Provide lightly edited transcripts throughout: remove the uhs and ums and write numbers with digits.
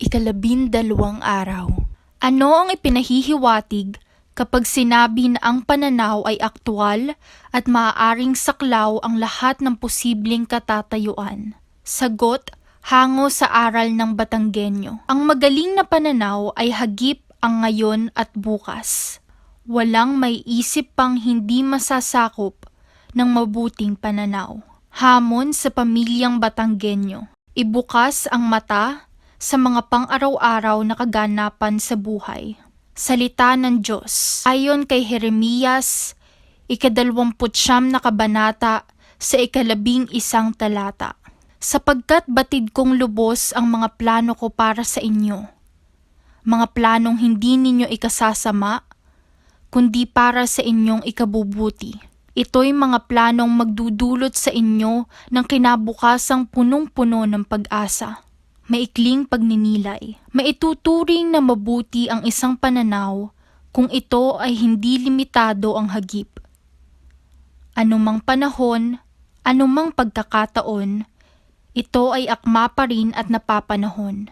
Ikalabindalawang araw. Ano ang ipinahihiwatig kapag sinabi na ang pananaw ay aktwal at maaaring saklaw ang lahat ng posibleng katatayuan? Sagot, hango sa aral ng Batanggenyo. Ang magaling na pananaw ay hagip ang ngayon at bukas. Walang may isip pang hindi masasakop ng mabuting pananaw. Hamon sa pamilyang Batanggenyo. Ibukas ang mata sa mga pang-araw-araw na kaganapan sa buhay. Salita ng Diyos. Ayon kay Jeremias, 29 na kabanata sa 11 talata. Sapagkat batid kong lubos ang mga plano ko para sa inyo. Mga planong hindi ninyo ikasasama, kundi para sa inyong ikabubuti. Ito'y mga planong magdudulot sa inyo ng kinabukasang punong-puno ng pag-asa. Maikling pagninilay. Maituturing na mabuti ang isang pananaw kung ito ay hindi limitado ang hagip. Anumang panahon, anumang pagkakataon, ito ay akma pa rin at napapanahon.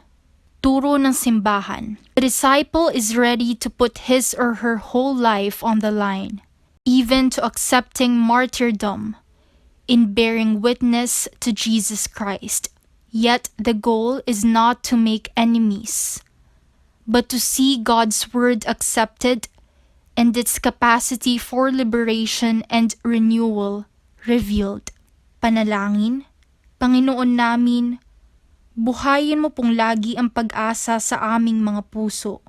Turo ng simbahan. The disciple is ready to put his or her whole life on the line, even to accepting martyrdom in bearing witness to Jesus Christ. Yet the goal is not to make enemies, but to see God's word accepted and its capacity for liberation and renewal revealed. Panalangin, Panginoon namin, buhayin mo pong lagi ang pag-asa sa aming mga puso,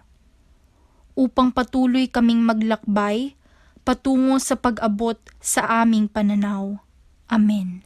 upang patuloy kaming maglakbay patungo sa pag-abot sa aming pananaw. Amen.